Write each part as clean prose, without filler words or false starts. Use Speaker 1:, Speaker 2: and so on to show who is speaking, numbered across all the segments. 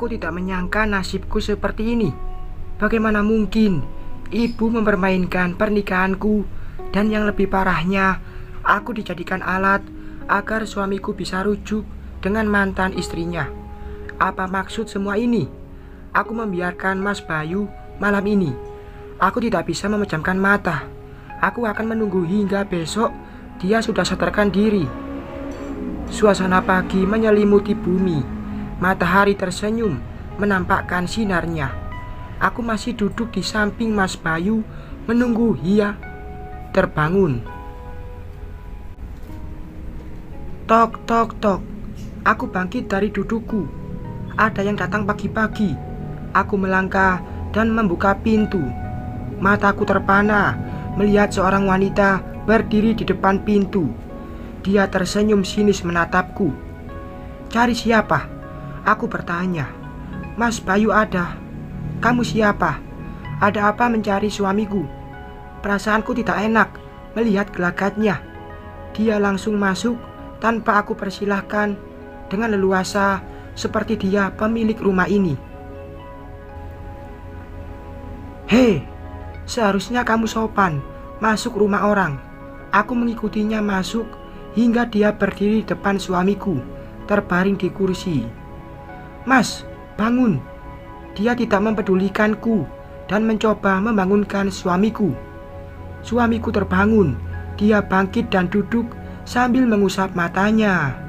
Speaker 1: Aku tidak menyangka nasibku seperti ini. Bagaimana mungkin ibu mempermainkan pernikahanku, dan yang lebih parahnya, aku dijadikan alat agar suamiku bisa rujuk dengan mantan istrinya. Apa maksud semua ini? Aku membiarkan Mas Bayu malam ini. Aku tidak bisa memejamkan mata. Aku akan menunggu hingga besok dia sudah sadarkan diri. Suasana pagi menyelimuti bumi. Matahari tersenyum menampakkan sinarnya. Aku masih duduk di samping Mas Bayu menunggu ia terbangun. Tok tok tok. Aku bangkit dari dudukku. Ada yang datang pagi-pagi. Aku melangkah dan membuka pintu. Mataku terpana melihat seorang wanita berdiri di depan pintu. Dia tersenyum sinis menatapku. Cari siapa? Aku bertanya. Mas Bayu ada. Kamu siapa? Ada apa mencari suamiku? Perasaanku tidak enak melihat gelagatnya. Dia langsung masuk tanpa aku persilahkan, dengan leluasa seperti dia pemilik rumah ini. Hei, seharusnya kamu sopan masuk rumah orang. Aku mengikutinya masuk hingga dia berdiri di depan suamiku, terbaring di kursi. Mas, bangun. Dia tidak mempedulikanku dan mencoba membangunkan suamiku. Suamiku terbangun. Dia bangkit dan duduk sambil mengusap matanya.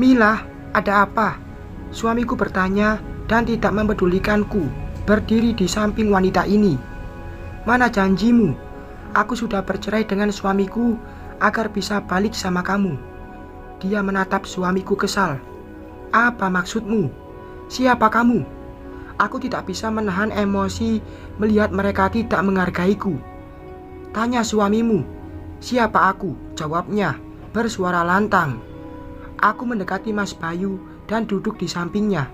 Speaker 1: Mila, ada apa? Suamiku bertanya dan tidak mempedulikanku, berdiri di samping wanita ini. Mana janjimu? Aku sudah bercerai dengan suamiku agar bisa balik sama kamu. Dia menatap suamiku kesal. Apa maksudmu? Siapa kamu? Aku tidak bisa menahan emosi melihat mereka tidak menghargaiku. Tanya suamimu. Siapa aku? Jawabnya bersuara lantang. Aku mendekati Mas Bayu dan duduk di sampingnya.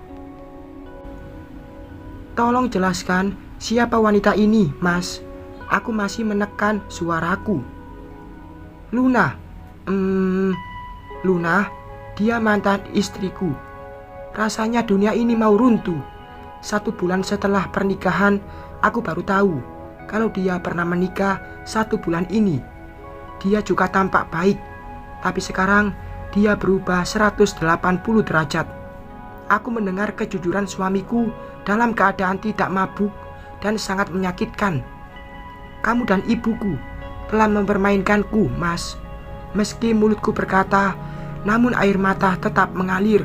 Speaker 1: Tolong jelaskan siapa wanita ini, Mas. Aku masih menekan suaraku. Luna. Luna, dia mantan istriku. Rasanya dunia ini mau runtuh. 1 bulan setelah pernikahan, aku baru tahu kalau dia pernah menikah 1 bulan ini. Dia juga tampak baik, tapi sekarang dia berubah 180 derajat. Aku mendengar kejujuran suamiku dalam keadaan tidak mabuk dan sangat menyakitkan. Kamu dan ibuku telah mempermainkanku, Mas. Meski mulutku berkata, namun air mata tetap mengalir.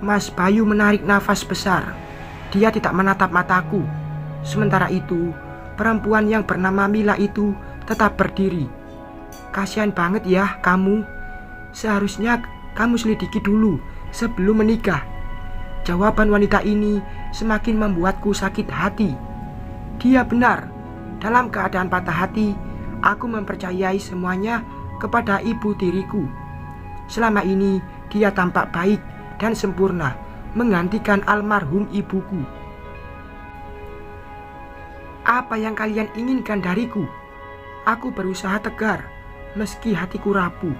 Speaker 1: Mas Bayu menarik nafas besar. Dia tidak menatap mataku. Sementara itu, perempuan yang bernama Mila itu tetap berdiri. Kasihan banget ya kamu. Seharusnya kamu selidiki dulu sebelum menikah. Jawaban wanita ini semakin membuatku sakit hati. Dia benar. Dalam keadaan patah hati, aku mempercayai semuanya kepada ibu tiriku. Selama ini dia tampak baik dan sempurna menggantikan almarhum ibuku. Apa yang kalian inginkan dariku? Aku berusaha tegar meski hatiku rapuh.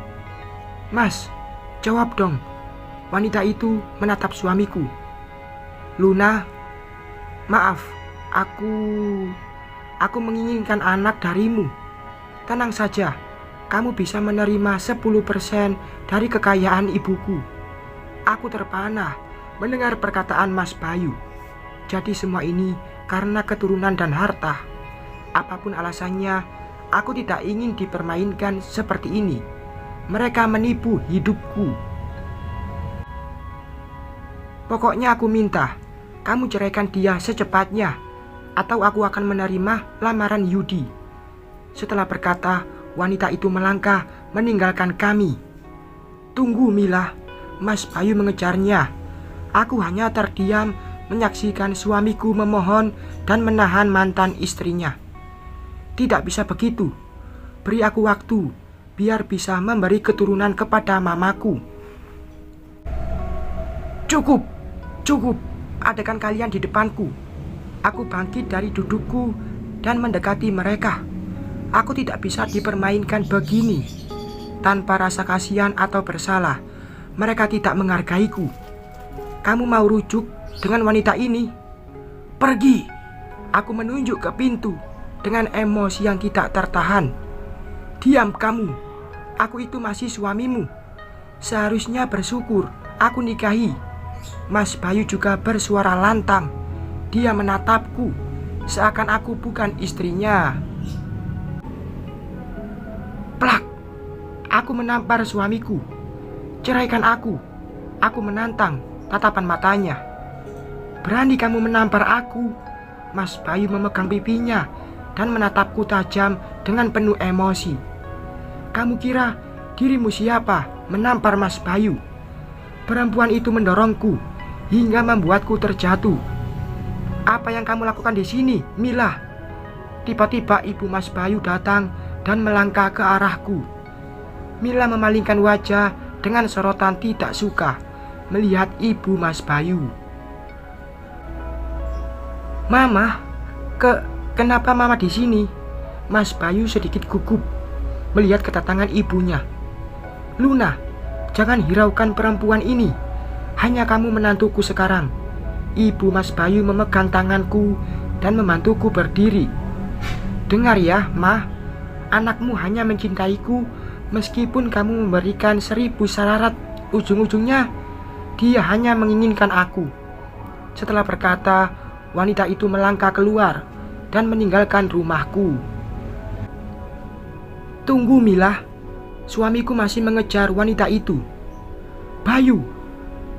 Speaker 1: Mas, jawab dong. Wanita itu menatap suamiku. Luna, maaf, aku menginginkan anak darimu. Tenang saja, kamu bisa menerima 10% dari kekayaan ibuku. Aku terpana mendengar perkataan Mas Bayu. Jadi semua ini karena keturunan dan harta. Apapun alasannya, aku tidak ingin dipermainkan seperti ini. Mereka menipu hidupku. Pokoknya aku minta kamu ceraikan dia secepatnya, atau aku akan menerima lamaran Yudi. Setelah berkata, wanita itu melangkah meninggalkan kami. Tunggu Mila. Mas Bayu mengejarnya. Aku hanya terdiam menyaksikan suamiku memohon dan menahan mantan istrinya. Tidak bisa begitu. Beri aku waktu biar bisa memberi keturunan kepada mamaku. Cukup, cukup. Adakan kalian di depanku. Aku bangkit dari dudukku dan mendekati mereka. Aku tidak bisa dipermainkan begini. Tanpa rasa kasihan atau bersalah, Mereka tidak menghargaiku. Kamu mau rujuk dengan wanita ini? Pergi! Aku menunjuk ke pintu dengan emosi yang tidak tertahan. Diam kamu. Aku itu masih suamimu. Seharusnya bersyukur aku nikahi. Mas Bayu juga bersuara lantang. Dia menatapku seakan aku bukan istrinya. Plak! Aku menampar suamiku. Ceraikan aku. Aku menantang tatapan matanya. Berani kamu menampar aku? Mas Bayu memegang pipinya dan menatapku tajam dengan penuh emosi. Kamu kira dirimu siapa menampar Mas Bayu? Perempuan itu mendorongku hingga membuatku terjatuh. Apa yang kamu lakukan di sini, Mila? Tiba-tiba ibu Mas Bayu datang dan melangkah ke arahku. Mila memalingkan wajah dengan sorotan tidak suka melihat ibu Mas Bayu. Mama, kenapa Mama di sini? Mas Bayu sedikit gugup melihat kedatangan ibunya. Luna, jangan hiraukan perempuan ini. Hanya kamu menantuku sekarang. Ibu Mas Bayu memegang tanganku dan membantuku berdiri. Dengar ya, Ma. Anakmu hanya mencintaiku meskipun kamu memberikan 1000 syarat. Ujung-ujungnya dia hanya menginginkan aku. Setelah berkata, wanita itu melangkah keluar dan meninggalkan rumahku. Tunggu Mila, suamiku masih mengejar wanita itu. Bayu,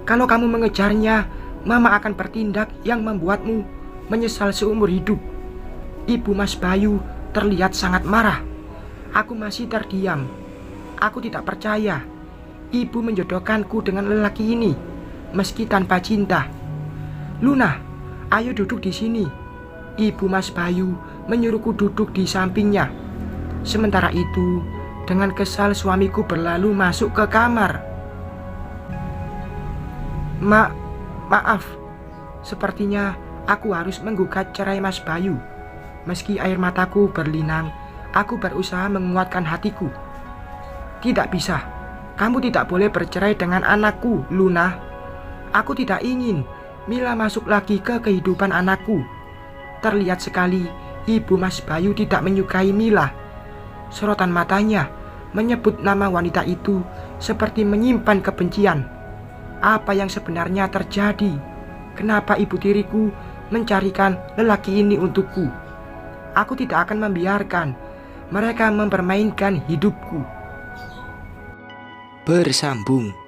Speaker 1: kalau kamu mengejarnya, Mama akan bertindak yang membuatmu menyesal seumur hidup. Ibu Mas Bayu terlihat sangat marah. Aku masih terdiam. Aku tidak percaya ibu menjodohkanku dengan lelaki ini, meski tanpa cinta. Luna, ayo duduk di sini. Ibu Mas Bayu menyuruhku duduk di sampingnya. Sementara itu, dengan kesal suamiku berlalu masuk ke kamar. Maaf, sepertinya aku harus menggugat cerai Mas Bayu. Meski air mataku berlinang, aku berusaha menguatkan hatiku. Tidak bisa, kamu tidak boleh bercerai dengan anakku, Luna. Aku tidak ingin Mila masuk lagi ke kehidupan anakku. Terlihat sekali ibu Mas Bayu tidak menyukai Mila. Sorotan matanya menyebut nama wanita itu seperti menyimpan kebencian. Apa yang sebenarnya terjadi? Kenapa ibu tiriku mencarikan lelaki ini untukku? Aku tidak akan membiarkan mereka mempermainkan hidupku. Bersambung.